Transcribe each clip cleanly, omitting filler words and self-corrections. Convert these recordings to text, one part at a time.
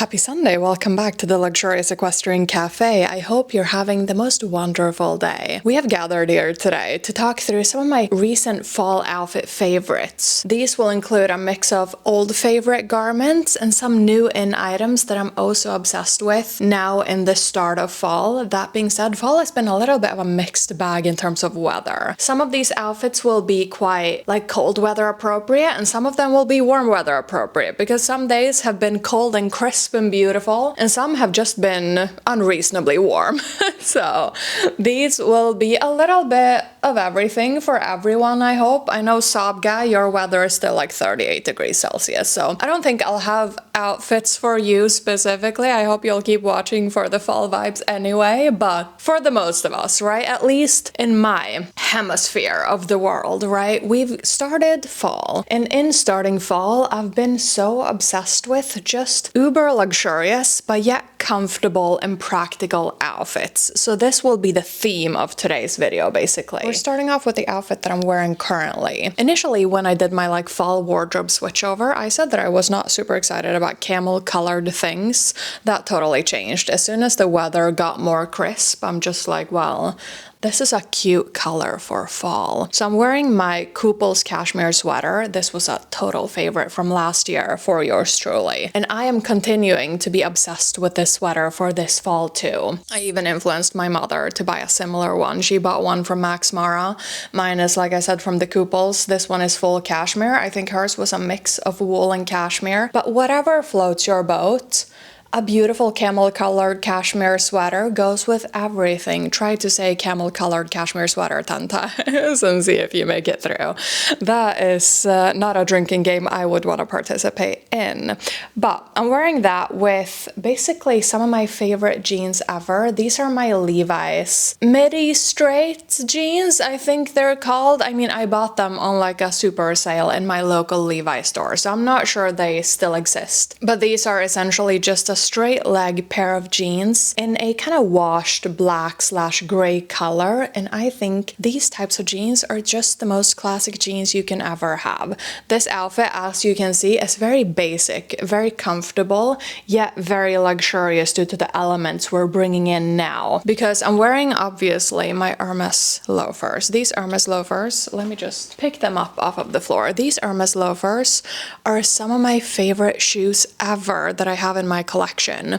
Happy Sunday, welcome back to the Luxurious Equestrian Café. I hope you're having the most wonderful day. We have gathered here today to talk through some of my recent fall outfit favorites. These will include a mix of old favorite garments and some new in items that I'm also obsessed with now in the start of fall. That being said, fall has been a little bit of a mixed bag in terms of weather. Some of these outfits will be quite like cold weather appropriate and some of them will be warm weather appropriate because some days have been cold and crisp and beautiful, and some have just been unreasonably warm. So these will be a little bit of everything for everyone, I hope. I know Saab guy, your weather is still like 38 degrees Celsius, so I don't think I'll have outfits for you specifically. I hope you'll keep watching for the fall vibes anyway, but for the most of us, right? At least in my hemisphere of the world, right? We've started fall, and in starting fall, I've been so obsessed with just uber luxurious, but yet comfortable and practical outfits. So this will be the theme of today's video, basically. We're starting off with the outfit that I'm wearing currently. Initially, when I did my fall wardrobe switchover, I said that I was not super excited about camel colored things. That totally changed. As soon as the weather got more crisp, I'm just like, well, this is a cute color for fall. So I'm wearing my Kooples cashmere sweater. This was a total favorite from last year for yours truly. And I am continuing to be obsessed with this sweater for this fall too. I even influenced my mother to buy a similar one. She bought one from Max Mara. Mine is, like I said, from the Kooples. This one is full cashmere. I think hers was a mix of wool and cashmere. But whatever floats your boat, a beautiful camel-colored cashmere sweater goes with everything. Try to say camel-colored cashmere sweater 10 times and see if you make it through. That is not a drinking game I would want to participate in. But I'm wearing that with basically some of my favorite jeans ever. These are my Levi's midi straight jeans, I think they're called. I mean, I bought them on like a super sale in my local Levi's store, so I'm not sure they still exist. But these are essentially just a straight leg pair of jeans in a kind of washed black/gray color, and I think these types of jeans are just the most classic jeans you can ever have. This outfit, as you can see, is very basic, very comfortable, yet very luxurious due to the elements we're bringing in now. Because I'm wearing, obviously, my Hermès loafers. These Hermès loafers, let me just pick them up off of the floor. These Hermès loafers are some of my favorite shoes ever that I have in my collection.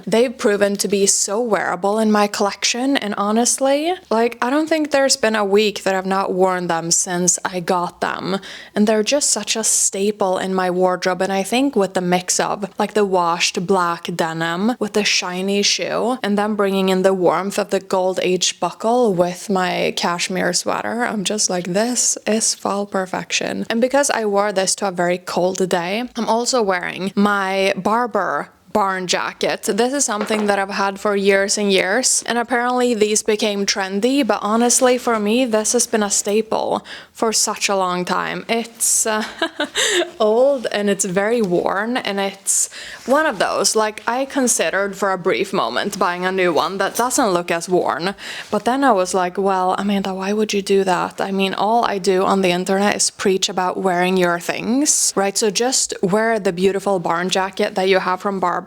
They've proven to be so wearable in my collection, and honestly, like, I don't think there's been a week that I've not worn them since I got them, and they're just such a staple in my wardrobe. And I think with the mix of like the washed black denim with the shiny shoe and then bringing in the warmth of the gold H buckle with my cashmere sweater, I'm just like, this is fall perfection. And because I wore this to a very cold day, I'm also wearing my Barbour barn jacket. This is something that I've had for years and years, and apparently these became trendy, but honestly for me this has been a staple for such a long time. It's old and it's very worn, and it's one of those, like, I considered for a brief moment buying a new one that doesn't look as worn, but then I was like, well, Amanda, why would you do that? I mean, all I do on the internet is preach about wearing your things, right? So just wear the beautiful barn jacket that you have from Barbour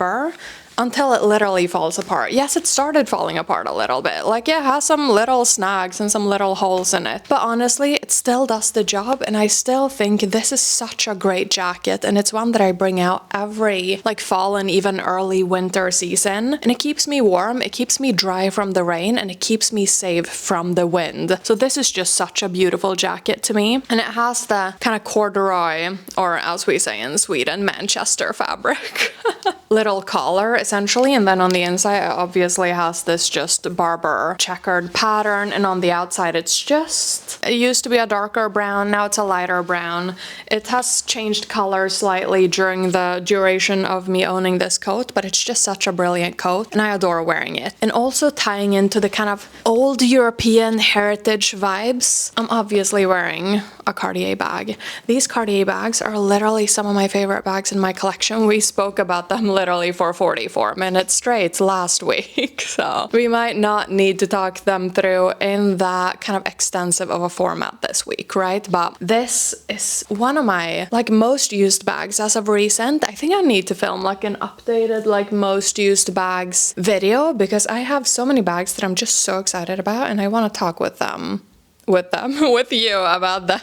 until it literally falls apart. Yes, it started falling apart a little bit. Like, yeah, it has some little snags and some little holes in it. But honestly, it still does the job, and I still think this is such a great jacket, and it's one that I bring out every like fall and even early winter season. And it keeps me warm, it keeps me dry from the rain, and it keeps me safe from the wind. So this is just such a beautiful jacket to me. And it has the kind of corduroy, or as we say in Sweden, Manchester fabric. Little collar essentially, and then on the inside it obviously has this just Barbour checkered pattern, and on the outside it's just, it used to be a darker brown, now it's a lighter brown. It has changed color slightly during the duration of me owning this coat, but it's just such a brilliant coat and I adore wearing it. And also tying into the kind of old European heritage vibes, I'm obviously wearing a Cartier bag. These Cartier bags are literally some of my favorite bags in my collection. We spoke about them literally for 44 minutes straight last week. So we might not need to talk them through in that kind of extensive of a format this week, right? But this is one of my like most used bags as of recent. I think I need to film like an updated like most used bags video because I have so many bags that I'm just so excited about and I want to talk with you about them.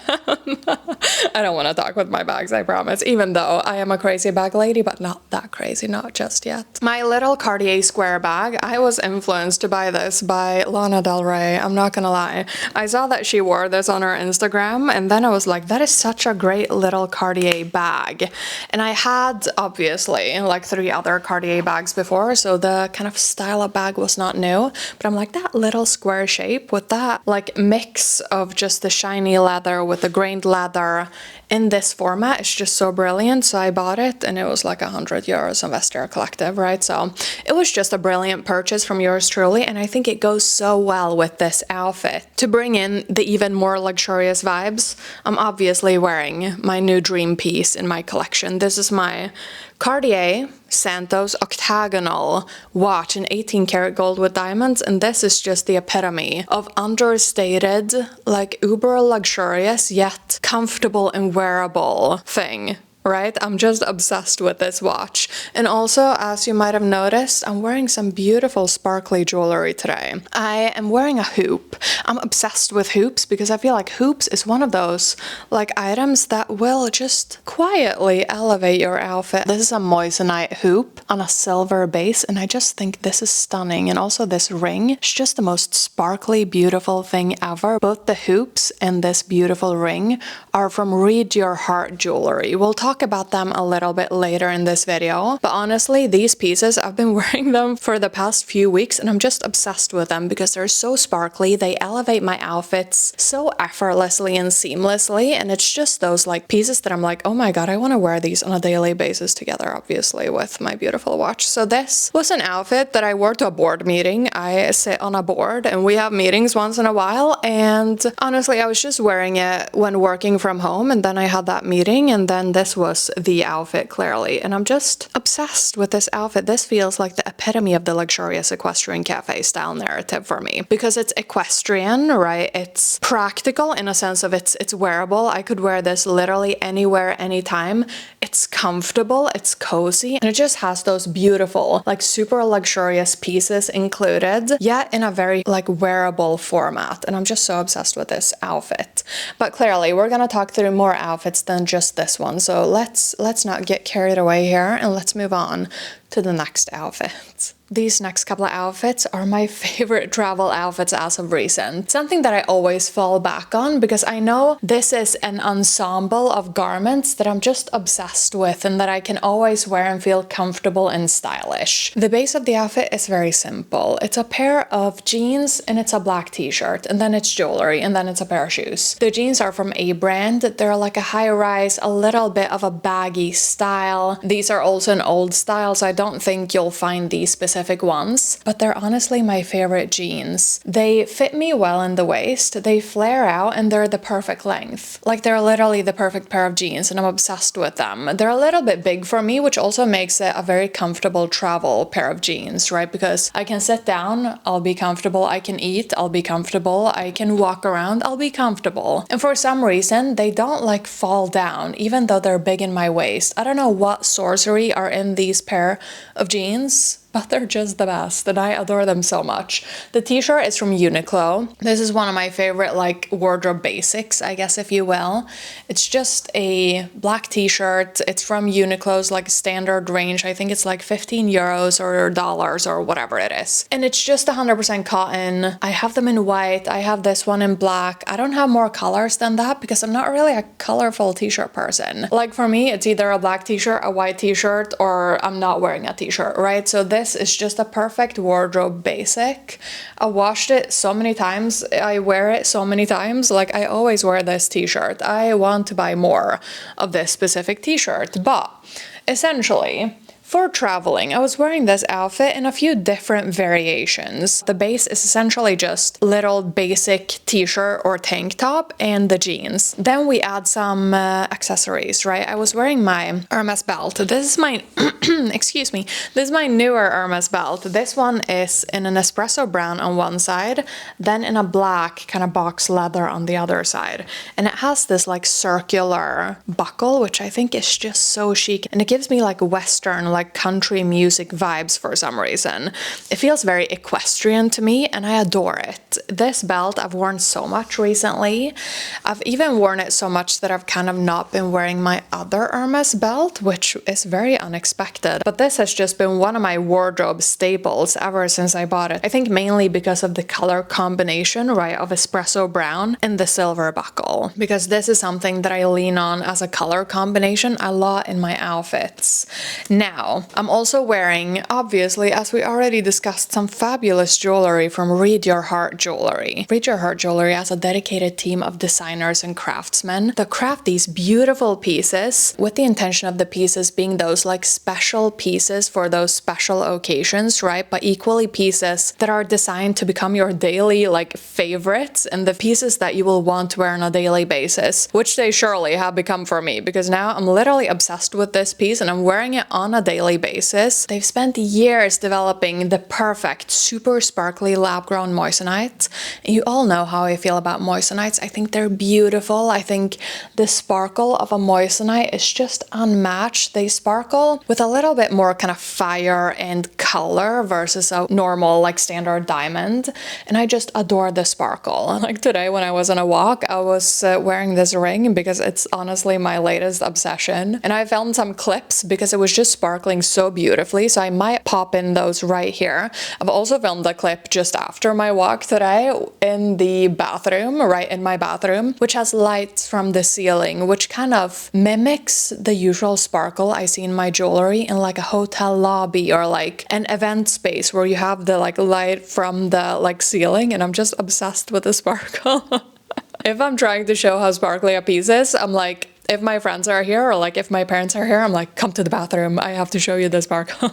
I don't want to talk with my bags, I promise, even though I am a crazy bag lady, but not that crazy, not just yet. My little Cartier square bag, I was influenced to buy this by Lana Del Rey, I'm not gonna lie. I saw that she wore this on her Instagram and then I was like, that is such a great little Cartier bag. And I had obviously like 3 other Cartier bags before, so the kind of style of bag was not new, but I'm like, that little square shape with that like mix of just the shiny leather with the grained leather in this format is just so brilliant. So I bought it and it was like 100 euros on Vestiaire Collective, right? So it was just a brilliant purchase from yours truly, and I think it goes so well with this outfit. To bring in the even more luxurious vibes, I'm obviously wearing my new dream piece in my collection. This is my Cartier Santos octagonal watch in 18 karat gold with diamonds, and this is just the epitome of understated, like uber luxurious yet comfortable and wearable thing. Right? I'm just obsessed with this watch. And also, as you might have noticed, I'm wearing some beautiful sparkly jewelry today. I am wearing a hoop. I'm obsessed with hoops because I feel like hoops is one of those like items that will just quietly elevate your outfit. This is a moissanite hoop on a silver base and I just think this is stunning. And also this ring is just the most sparkly, beautiful thing ever. Both the hoops and this beautiful ring are from Read Your Heart jewelry. We'll talk about them a little bit later in this video, but honestly these pieces, I've been wearing them for the past few weeks and I'm just obsessed with them because they're so sparkly. They elevate my outfits so effortlessly and seamlessly, and it's just those like pieces that I'm like, oh my god, I want to wear these on a daily basis together, obviously with my beautiful watch. So this was an outfit that I wore to a board meeting. I sit on a board and we have meetings once in a while, and honestly I was just wearing it when working from home, and then I had that meeting and then this was the outfit clearly, and I'm just obsessed with this outfit. This feels like the epitome of the Luxurious Equestrian Café style narrative for me because it's equestrian, right? It's practical in a sense of it's wearable. I could wear this literally anywhere, anytime. It's comfortable, it's cozy, and it just has those beautiful, like super luxurious pieces included, yet in a very like wearable format. And I'm just so obsessed with this outfit. But clearly we're gonna talk through more outfits than just this one. So let's not get carried away here and let's move on to the next outfit. These next couple of outfits are my favorite travel outfits as of recent. Something that I always fall back on because I know this is an ensemble of garments that I'm just obsessed with and that I can always wear and feel comfortable and stylish. The base of the outfit is very simple. It's a pair of jeans and it's a black t-shirt, and then it's jewelry, and then it's a pair of shoes. The jeans are from a brand. They're like a high-rise, a little bit of a baggy style. These are also an old style, so I don't think you'll find these specific ones, but they're honestly my favorite jeans. They fit me well in the waist, they flare out, and they're the perfect length. Like they're literally the perfect pair of jeans, and I'm obsessed with them. They're a little bit big for me, which also makes it a very comfortable travel pair of jeans, right? Because I can sit down, I'll be comfortable, I can eat, I'll be comfortable, I can walk around, I'll be comfortable. And for some reason, they don't like fall down, even though they're big in my waist. I don't know what sorcery are in these pair of jeans, but they're just the best and I adore them so much. The t-shirt is from Uniqlo. This is one of my favorite like wardrobe basics, I guess, if you will. It's just a black t-shirt. It's from Uniqlo's like standard range. I think it's like 15 euros or dollars or whatever it is. And it's just 100% cotton. I have them in white. I have this one in black. I don't have more colors than that because I'm not really a colorful t-shirt person. Like for me, it's either a black t-shirt, a white t-shirt, or I'm not wearing a t-shirt, right? So this is just a perfect wardrobe basic. I washed it so many times. I wear it so many times. Like I always wear this t-shirt. I want to buy more of this specific t-shirt, but essentially for traveling. I was wearing this outfit in a few different variations. The base is essentially just little basic t-shirt or tank top and the jeans. Then we add some accessories, right? I was wearing my Hermès belt. This is my, excuse me, this is my newer Hermès belt. This one is in an espresso brown on one side, then in a black kind of box leather on the other side. And it has this like circular buckle, which I think is just so chic. And it gives me like Western, like country music vibes for some reason. It feels very equestrian to me and I adore it. This belt I've worn so much recently. I've even worn it so much that I've kind of not been wearing my other Hermès belt, which is very unexpected. But this has just been one of my wardrobe staples ever since I bought it. I think mainly because of the color combination, right, of espresso brown and the silver buckle. Because this is something that I lean on as a color combination a lot in my outfits. Now, I'm also wearing, obviously, as we already discussed, some fabulous jewelry from Read Your Heart Jewelry. Read Your Heart Jewelry has a dedicated team of designers and craftsmen that craft these beautiful pieces with the intention of the pieces being those like special pieces for those special occasions, right? But equally pieces that are designed to become your daily like favorites and the pieces that you will want to wear on a daily basis, which they surely have become for me because now I'm literally obsessed with this piece and I'm wearing it on a daily basis. They've spent years developing the perfect, super sparkly lab-grown moissanite. And you all know how I feel about moissanites. I think they're beautiful. I think the sparkle of a moissanite is just unmatched. They sparkle with a little bit more kind of fire and color versus a normal like standard diamond. And I just adore the sparkle. Like today when I was on a walk, I was wearing this ring because it's honestly my latest obsession. And I filmed some clips because it was just sparkling so beautifully. So I might pop in those right here. I've also filmed a clip just after my walk today in the bathroom, right in my bathroom, which has lights from the ceiling, which kind of mimics the usual sparkle I see in my jewelry in like a hotel lobby or like an event space where you have the like light from the like ceiling, and I'm just obsessed with the sparkle. If I'm trying to show how sparkly a piece is, I'm like, if my friends are here or like if my parents are here, I'm like, come to the bathroom, I have to show you the sparkle.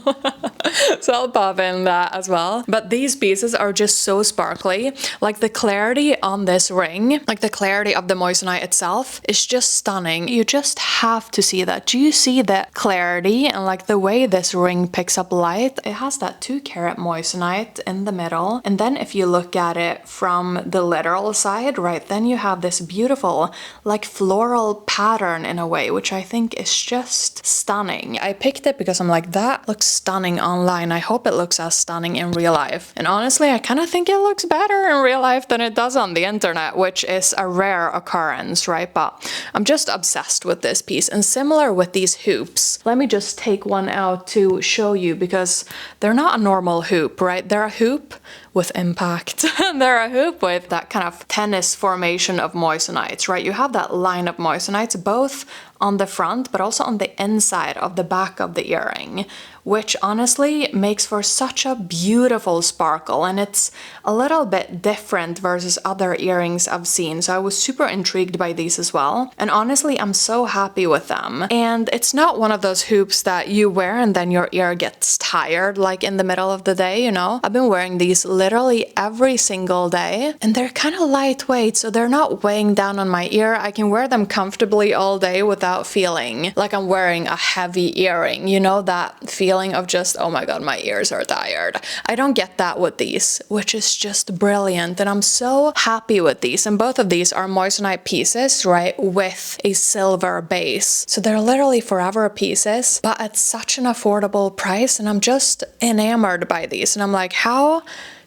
So I'll pop in that as well. But these pieces are just so sparkly. Like the clarity on this ring, like the clarity of the moissanite itself is just stunning. You just have to see that. Do you see that clarity and like the way this ring picks up light? It has that 2-carat moissanite in the middle. And then if you look at it from the literal side, right, then you have this beautiful like floral pattern in a way, which I think is just stunning. I picked it because I'm like, that looks stunning online. I hope it looks as stunning in real life. And honestly, I kind of think it looks better in real life than it does on the internet, which is a rare occurrence, right? But I'm just obsessed with this piece. And similar with these hoops. Let me just take one out to show you because they're not a normal hoop, right? They're a hoop with impact. They're a hoop with that kind of tennis formation of moissanites, right? You have that line of moissanites both on the front but also on the inside of the back of the earring, which honestly makes for such a beautiful sparkle, and it's a little bit different versus other earrings I've seen, so I was super intrigued by these as well. And honestly, I'm so happy with them. And it's not one of those hoops that you wear and then your ear gets tired like in the middle of the day, you know? I've been wearing these literally every single day, and they're kind of lightweight, so they're not weighing down on my ear. I can wear them comfortably all day without feeling like I'm wearing a heavy earring, you know, that feeling of just, oh my god, my ears are tired. I don't get that with these, which is just brilliant, and I'm so happy with these. And both of these are moissanite pieces, right, with a silver base, so they're literally forever pieces, but at such an affordable price, and I'm just enamored by these. And I'm like, how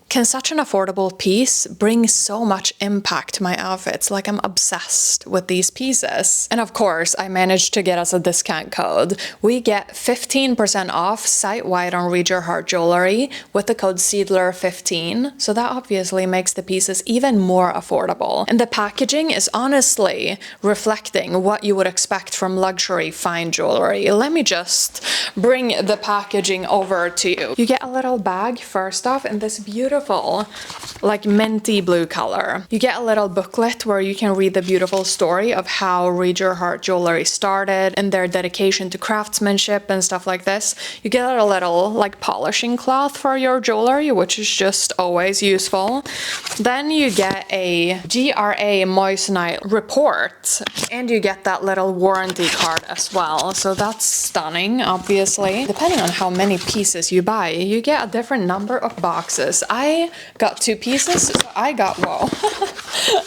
can such an affordable piece bring so much impact to my outfits? Like, I'm obsessed with these pieces. And of course, I managed to get us a discount code. We get 15% off site-wide on Read Your Heart Jewelry with the code Siedler15. So that obviously makes the pieces even more affordable. And the packaging is honestly reflecting what you would expect from luxury fine jewelry. Let me just bring the packaging over to you. You get a little bag first off, and this beautiful beautiful, like minty blue color. You get a little booklet where you can read the beautiful story of how Read Your Heart Jewelry started and their dedication to craftsmanship and stuff like this. You get a little like polishing cloth for your jewelry, which is just always useful. Then you get a GRA Moissanite report, and you get that little warranty card as well. So that's stunning, obviously. Depending on how many pieces you buy, you get a different number of boxes. I got 2 pieces, so I got, whoa,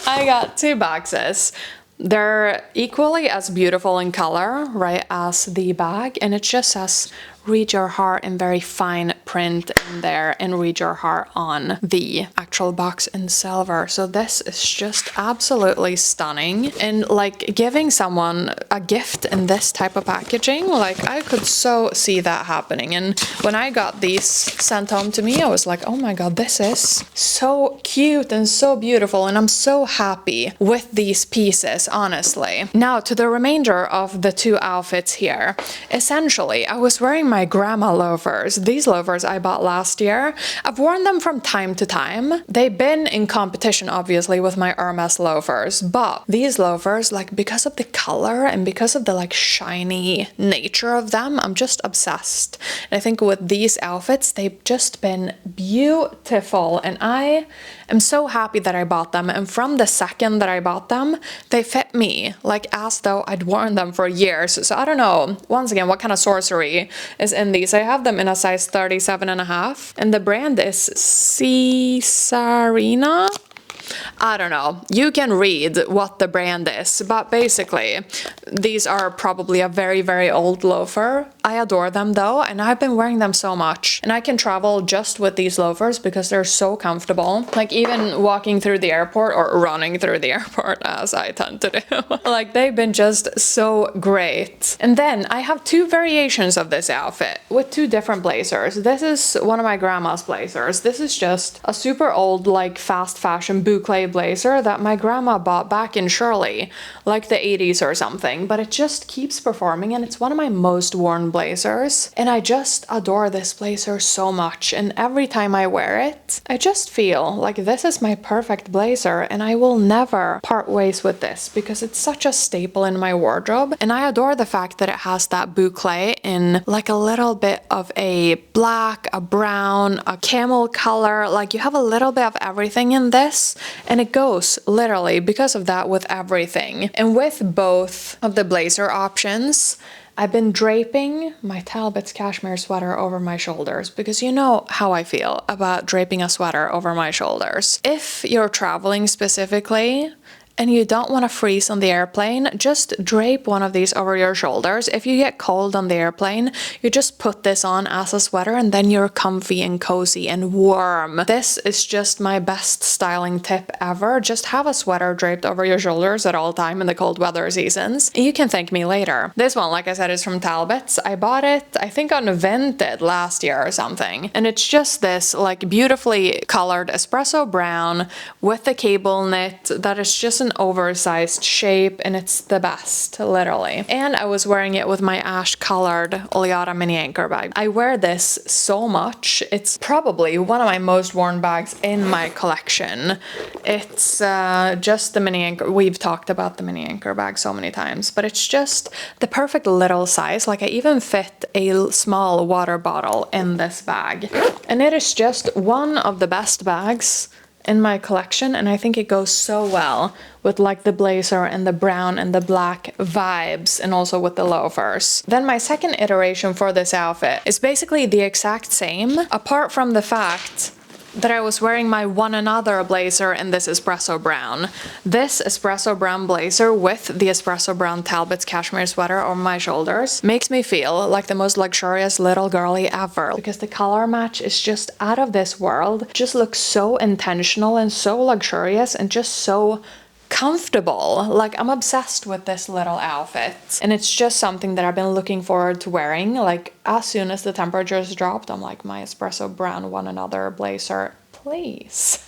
I got 2 boxes. They're equally as beautiful in color, right, as the bag, and it just says Read Your Heart in very fine print in there, and Read Your Heart on the actual box in silver. So this is just absolutely stunning, and like giving someone a gift in this type of packaging, like I could so see that happening. And when I got these sent home to me, I was like, oh my god, this is so cute and so beautiful, and I'm so happy with these pieces, honestly. Now to the remainder of the 2 outfits here. Essentially, I was wearing my grandma loafers. These loafers I bought last year. I've worn them from time to time. They've been in competition, obviously, with my Hermès loafers, but these loafers, like, because of the color and because of the like shiny nature of them, I'm just obsessed. And I think with these outfits, they've just been beautiful, and I am so happy that I bought them. And from the second that I bought them, they fit me like as though I'd worn them for years. So I don't know, once again, what kind of sorcery is in these. I have them in a size 37.5, and the brand is Cesarina. I don't know. You can read what the brand is, but basically these are probably a very, very old loafer. I adore them though, and I've been wearing them so much. And I can travel just with these loafers because they're so comfortable. Like even walking through the airport or running through the airport, as I tend to do. Like they've been just so great. And then I have 2 variations of this outfit with 2 different blazers. This is one of my grandma's blazers. This is just a super old, like fast fashion boucle blazer that my grandma bought back in Shirley, like the 80s or something, but it just keeps performing, and it's one of my most worn blazers, and I just adore this blazer so much. And every time I wear it, I just feel like this is my perfect blazer, and I will never part ways with this because it's such a staple in my wardrobe. And I adore the fact that it has that boucle in like a little bit of a black, a brown, a camel color. Like you have a little bit of everything in this, and it goes literally because of that with everything. And with both of the blazer options, I've been draping my Talbot's cashmere sweater over my shoulders because you know how I feel about draping a sweater over my shoulders. If you're traveling specifically, and you don't want to freeze on the airplane, just drape one of these over your shoulders. If you get cold on the airplane, you just put this on as a sweater, and then you're comfy and cozy and warm. This is just my best styling tip ever. Just have a sweater draped over your shoulders at all time in the cold weather seasons. You can thank me later. This one, like I said, is from Talbot's. I bought it, I think on Vinted last year or something. And it's just this like beautifully colored espresso brown with the cable knit that is just an oversized shape, and it's the best, literally. And I was wearing it with my ash colored Oleata mini anchor bag. I wear this so much. It's probably one of my most worn bags in my collection. It's just the mini anchor. We've talked about the mini anchor bag so many times, but it's just the perfect little size. Like I even fit a small water bottle in this bag, and it is just one of the best bags in my collection, and I think it goes so well with like the blazer and the brown and the black vibes, and also with the loafers. Then my second iteration for this outfit is basically the exact same, apart from the fact that I was wearing my one another blazer in this espresso brown. This espresso brown blazer with the espresso brown Talbot's cashmere sweater over my shoulders makes me feel like the most luxurious little girly ever, because the color match is just out of this world. It just looks so intentional and so luxurious and just so comfortable. Like I'm obsessed with this little outfit, and it's just something that I've been looking forward to wearing. Like as soon as the temperatures dropped, I'm like, my espresso brown one another blazer, please.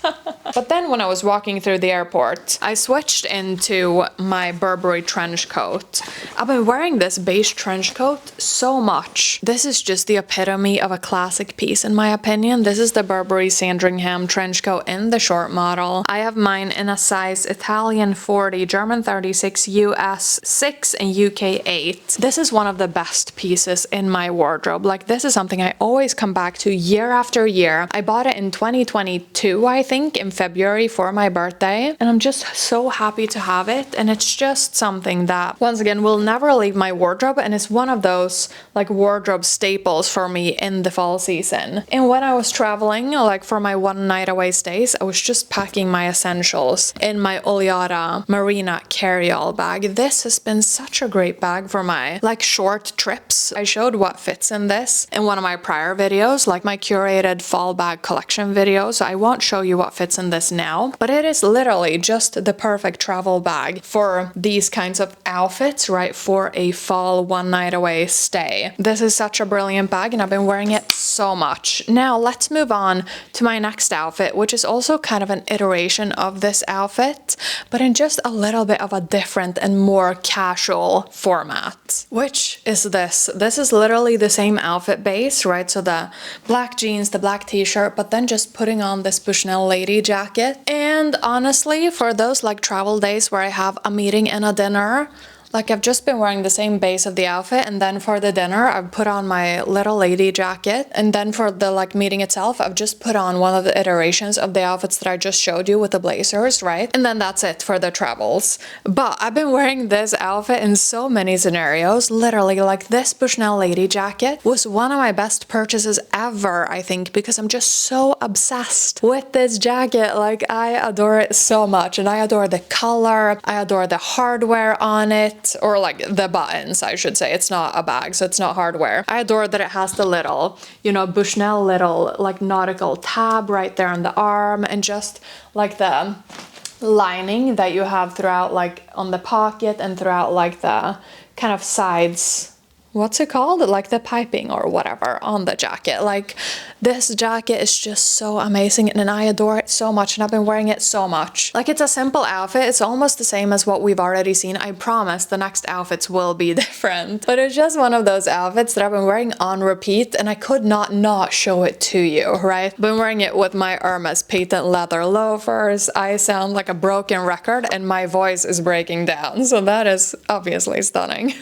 But then when I was walking through the airport, I switched into my Burberry trench coat. I've been wearing this beige trench coat so much. This is just the epitome of a classic piece in my opinion. This is the Burberry Sandringham trench coat in the short model. I have mine in a size Italian 40, German 36, US 6 and UK 8. This is one of the best pieces in my wardrobe. Like, this is something I always come back to year after year. I bought it in 2022, I think, in February for my birthday, and I'm just so happy to have it. And it's just something that, once again, will never leave my wardrobe, and it's one of those like wardrobe staples for me in the fall season. And when I was traveling, like for my one night away stays, I was just packing my essentials in my Oleata Marina carry-all bag. This has been such a great bag for my like short trips. I showed what fits in this in one of my prior videos, like my curated fall bag collection video, so I won't show you what fits in this now, but it is literally just the perfect travel bag for these kinds of outfits, right, for a fall one night away stay. This is such a brilliant bag and I've been wearing it so much. Now let's move on to my next outfit, which is also kind of an iteration of this outfit, but in just a little bit of a different and more casual format, which is this. This is literally the same outfit base, right? So the black jeans, the black t-shirt, but then just putting on this Busnel lady jacket. And honestly, for those like travel days where I have a meeting and a dinner, like I've just been wearing the same base of the outfit, and then for the dinner I've put on my little lady jacket, and then for the like meeting itself I've just put on one of the iterations of the outfits that I just showed you with the blazers, right? And then that's it for the travels. But I've been wearing this outfit in so many scenarios. Literally, like this Busnel lady jacket was one of my best purchases ever, I think, because I'm just so obsessed with this jacket. Like, I adore it so much, and I adore the color, I adore the hardware on it, or like the buttons, I should say. It's not a bag, so it's not hardware. I adore that it has the little, you know, Busnel little like nautical tab right there on the arm, and just like the lining that you have throughout, like on the pocket and throughout like the kind of sides. What's it called? Like the piping or whatever on the jacket. Like, this jacket is just so amazing and I adore it so much, and I've been wearing it so much. Like, it's a simple outfit. It's almost the same as what we've already seen. I promise the next outfits will be different. But it's just one of those outfits that I've been wearing on repeat, and I could not show it to you, right? I've been wearing it with my Hermès patent leather loafers. I sound like a broken record and my voice is breaking down. So that is obviously stunning.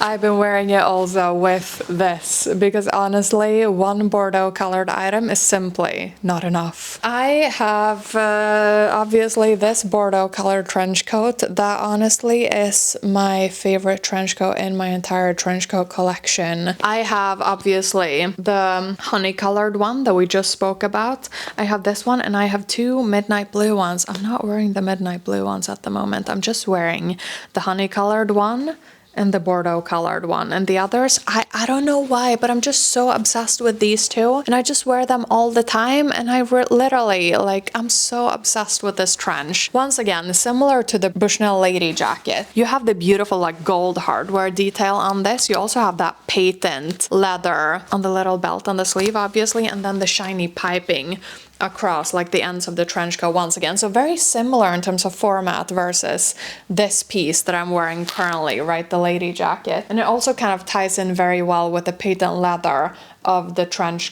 I've been wearing it also with this, because honestly, one Bordeaux colored item is simply not enough. I have obviously this Bordeaux colored trench coat that honestly is my favorite trench coat in my entire trench coat collection. I have obviously the honey colored one that we just spoke about. I have this one, and I have two midnight blue ones. I'm not wearing the midnight blue ones at the moment. I'm just wearing the honey colored one and the Bordeaux colored one, and the others, I don't know why, but I'm just so obsessed with these two, and I just wear them all the time, and I literally, like, I'm so obsessed with this trench. Once again, similar to the Busnel lady jacket, you have the beautiful like gold hardware detail on this. You also have that patent leather on the little belt on the sleeve, obviously, and then the shiny piping across like the ends of the trench coat once again. So very similar in terms of format versus this piece that I'm wearing currently, right, the lady jacket. And it also kind of ties in very well with the patent leather of the trench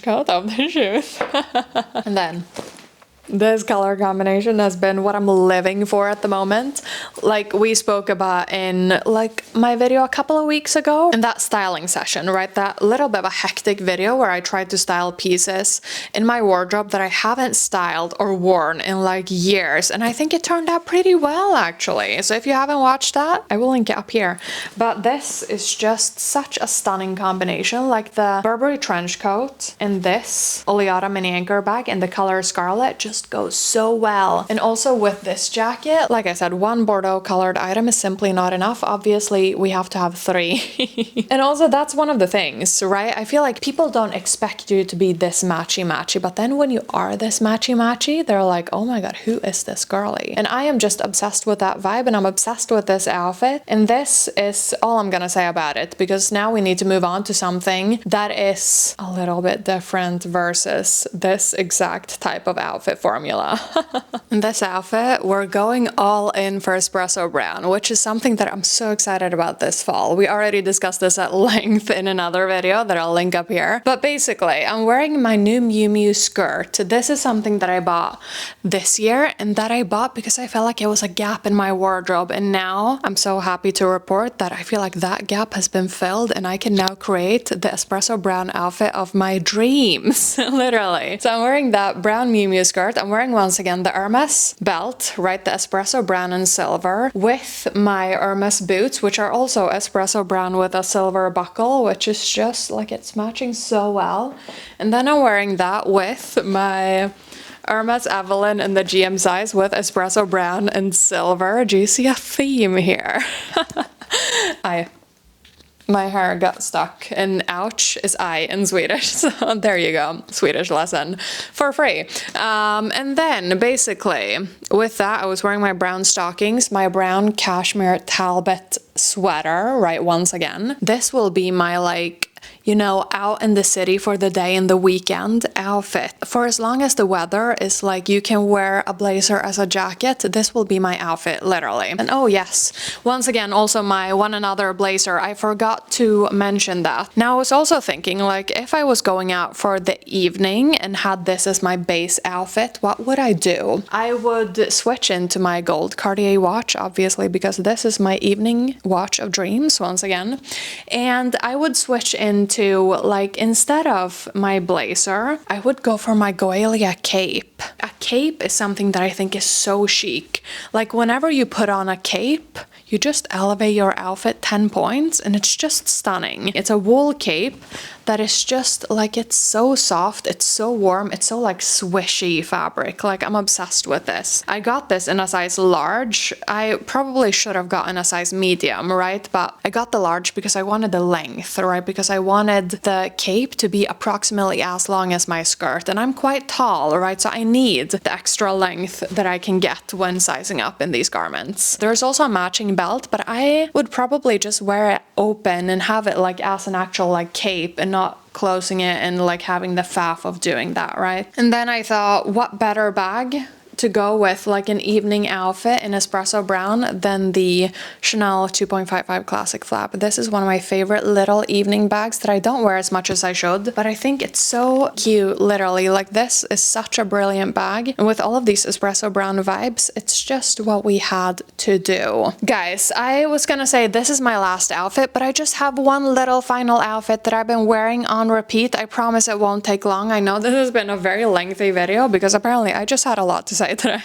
coat, of the shoes. And then this color combination has been what I'm living for at the moment. Like we spoke about in like my video a couple of weeks ago in that styling session, right? That little bit of a hectic video where I tried to style pieces in my wardrobe that I haven't styled or worn in like years. And I think it turned out pretty well, actually. So if you haven't watched that, I will link it up here. But this is just such a stunning combination. Like the Burberry trench coat and this Oleata mini anchor bag in the color Scarlet, just just go so well. And also with this jacket, like I said, one Bordeaux colored item is simply not enough. Obviously, we have to have 3. And also that's one of the things, right? I feel like people don't expect you to be this matchy-matchy, but then when you are this matchy-matchy, they're like, oh my god, who is this girly? And I am just obsessed with that vibe, and I'm obsessed with this outfit. And this is all I'm gonna say about it, because now we need to move on to something that is a little bit different versus this exact type of outfit formula. In this outfit, we're going all in for espresso brown, which is something that I'm so excited about this fall. We already discussed this at length in another video that I'll link up here. But basically, I'm wearing my new Miu Miu skirt. This is something that I bought this year, and that I bought because I felt like it was a gap in my wardrobe. And now I'm so happy to report that I feel like that gap has been filled, and I can now create the espresso brown outfit of my dreams, literally. So I'm wearing that brown Miu Miu skirt. I'm wearing once again the Hermès belt, right? The espresso brown and silver, with my Hermès boots, which are also espresso brown with a silver buckle, which is just like, it's matching so well. And then I'm wearing that with my Hermès Evelyn in the GM size with espresso brown and silver. Do you see a theme here? My hair got stuck, and ouch is I in Swedish, so there you go, Swedish lesson for free. And then basically with that, I was wearing my brown stockings, my brown cashmere Talbot sweater, right, once again. This will be my, like, you know, out in the city for the day and the weekend outfit. For as long as the weather is like you can wear a blazer as a jacket, this will be my outfit, literally. And oh yes, once again, also my one another blazer. I forgot to mention that. Now I was also thinking, like, if I was going out for the evening and had this as my base outfit, what would I do? I would switch into my gold Cartier watch, obviously, because this is my evening watch of dreams, once again. And I would switch into, like, instead of my blazer, I would go for my Goelia cape. A cape is something that I think is so chic. Like, whenever you put on a cape, you just elevate your outfit 10 points, and it's just stunning. It's a wool cape that is just like, it's so soft, it's so warm, it's so like swishy fabric. Like, I'm obsessed with this. I got this in a size large. I probably should have gotten a size medium, right? But I got the large because I wanted the length, right? Because I wanted the cape to be approximately as long as my skirt, and I'm quite tall, right? So I need the extra length that I can get when sizing up in these garments. There's also a matching belt, but I would probably just wear it open and have it like as an actual like cape, and not closing it and like having the faff of doing that, right? And then I thought, what better bag to go with like an evening outfit in espresso brown than the Chanel 2.55 Classic Flap. This is one of my favorite little evening bags that I don't wear as much as I should, but I think it's so cute, literally. Like, this is such a brilliant bag, and with all of these espresso brown vibes, it's just what we had to do. Guys, I was gonna say this is my last outfit, but I just have one little final outfit that I've been wearing on repeat. I promise it won't take long. I know this has been a very lengthy video because apparently I just had a lot to say today.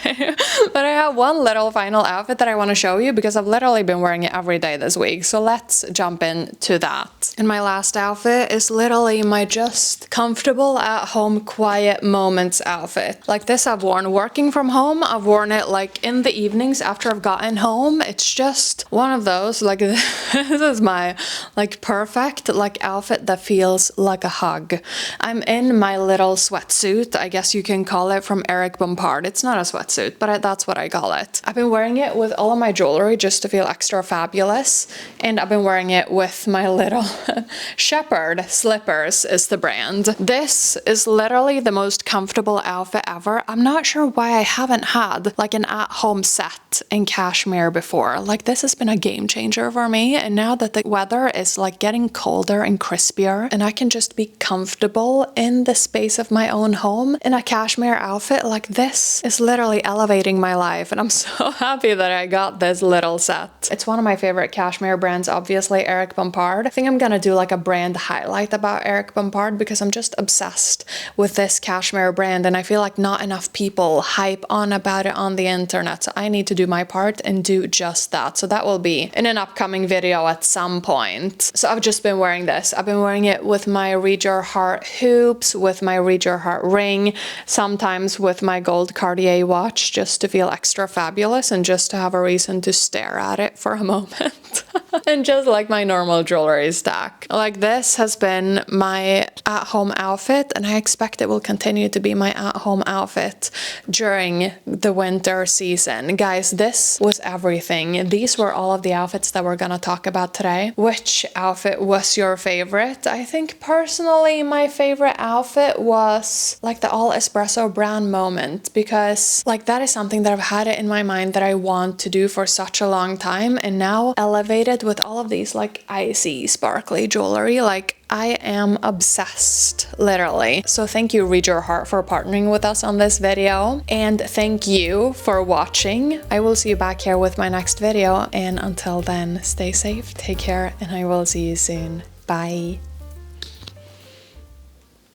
But I have one little final outfit that I want to show you because I've literally been wearing it every day this week. So let's jump into that. And my last outfit is literally my just comfortable at home quiet moments outfit. Like, this I've worn working from home. I've worn it like in the evenings after I've gotten home. It's just one of those, like, this is my like perfect like outfit that feels like a hug. I'm in my little sweatsuit, I guess you can call it, from Bompard. It's not a sweatsuit, but that's what I call it. I've been wearing it with all of my jewelry just to feel extra fabulous, and I've been wearing it with my little Shepherd slippers is the brand. This is literally the most comfortable outfit ever. I'm not sure why I haven't had like an at-home set in cashmere before. Like, this has been a game changer for me, and now that the weather is like getting colder and crispier and I can just be comfortable in the space of my own home in a cashmere outfit, like, this is literally elevating my life, and I'm so happy that I got this little set. It's one of my favorite cashmere brands, obviously, Eric Bompard. I think I'm gonna do like a brand highlight about Eric Bompard because I'm just obsessed with this cashmere brand, and I feel like not enough people hype on about it on the internet, so I need to do my part and do just that. So that will be in an upcoming video at some point. So I've just been wearing this. I've been wearing it with my Read Your Heart hoops, with my Read Your Heart ring, sometimes with my gold Cartier watch, just to feel extra fabulous and just to have a reason to stare at it for a moment. And just like my normal jewelry stack. Like, this has been my at-home outfit, and I expect it will continue to be my at-home outfit during the winter season. Guys, this was everything. These were all of the outfits that we're gonna talk about today. Which outfit was your favorite? I think personally my favorite outfit was like the all espresso brown moment, because like that is something that I've had it in my mind that I want to do for such a long time, and now elevated with all of these like icy sparkly jewelry, like I am obsessed, literally. So thank you, Read Your Heart, for partnering with us on this video, and thank you for watching. I will see you back here with my next video, and until then, stay safe, take care, and I will see you soon. Bye.